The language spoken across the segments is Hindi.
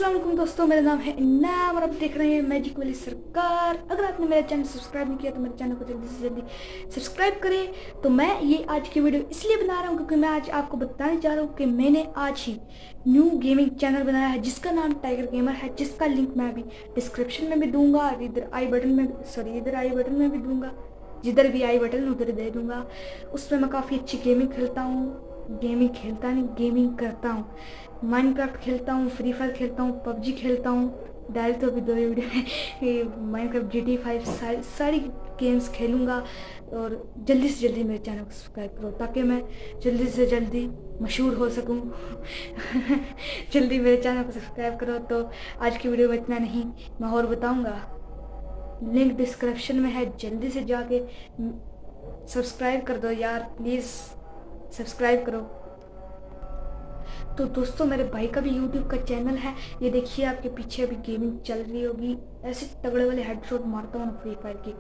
अस्सलाम वालेकुम दोस्तों, मेरा नाम है इनाम और आप देख रहे हैं मैजिक वाली सरकार। अगर आपने मेरा चैनल सब्सक्राइब नहीं किया तो मेरे चैनल को जल्दी से जल्दी सब्सक्राइब करें। तो मैं ये आज की वीडियो इसलिए बना रहा हूँ क्योंकि मैं आज आपको बताने जा रहा हूँ कि मैंने आज ही न्यू गेमिंग चैनल बनाया है जिसका नाम टाइगर गेमर है, जिसका लिंक मैं अभी डिस्क्रिप्शन में भी दूंगा, इधर आई बटन में भी दूंगा, जिधर भी आई बटन उधर दे दूंगा। उसमें मैं काफ़ी अच्छी गेमिंग खेलता हूँ, गेमिंग करता हूँ, माइनक्राफ्ट खेलता हूँ, फ्री फायर खेलता हूँ, पबजी खेलता हूँ। डाल तो अभी दो ही वीडियो है माइनक्राफ्ट GTA 5 सारी गेम्स खेलूँगा। और जल्दी से जल्दी मेरे चैनल को सब्सक्राइब करो ताकि मैं जल्दी से जल्दी मशहूर हो सकूँ जल्दी मेरे चैनल को सब्सक्राइब करो। तो आज की वीडियो में इतना नहीं, मैं और बताऊँगा। लिंक डिस्क्रिप्शन में है, जल्दी से जाके सब्सक्राइब कर दो यार, प्लीज़ सब्सक्राइब करो। तो दोस्तों, मेरे भाई का भी यूट्यूब का चैनल है, ये देखिए आपके पीछे अभी गेमिंग चल रही होगी। ऐसे तगड़े वाले हेडशॉट मारता हूँ फ्री फायर की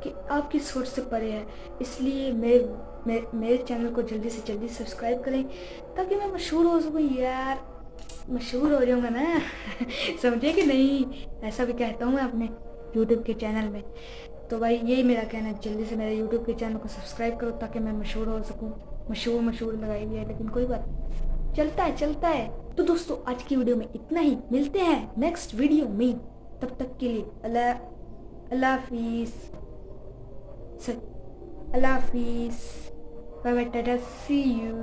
कि आपकी सोच से परे है। इसलिए मेरे चैनल को जल्दी से जल्दी सब्सक्राइब करें ताकि मैं मशहूर हो सकूँ यार। मशहूर हो जाऊँगा ना समझे कि नहीं, ऐसा भी कहता हूँ मैं अपने यूट्यूब के चैनल में। तो भाई यही मेरा कहना है, जल्दी से मेरे यूट्यूब के चैनल को सब्सक्राइब करो ताकि मैं मशहूर हो सकूँ। मशहूर लगाई हुई है लेकिन कोई बात नहीं, चलता है। तो दोस्तों, आज की वीडियो में इतना ही, मिलते हैं नेक्स्ट वीडियो में। तब तक के लिए अल्लाह हाफिज़, अल्लाह हाफिज़, bye bye, tata, see you.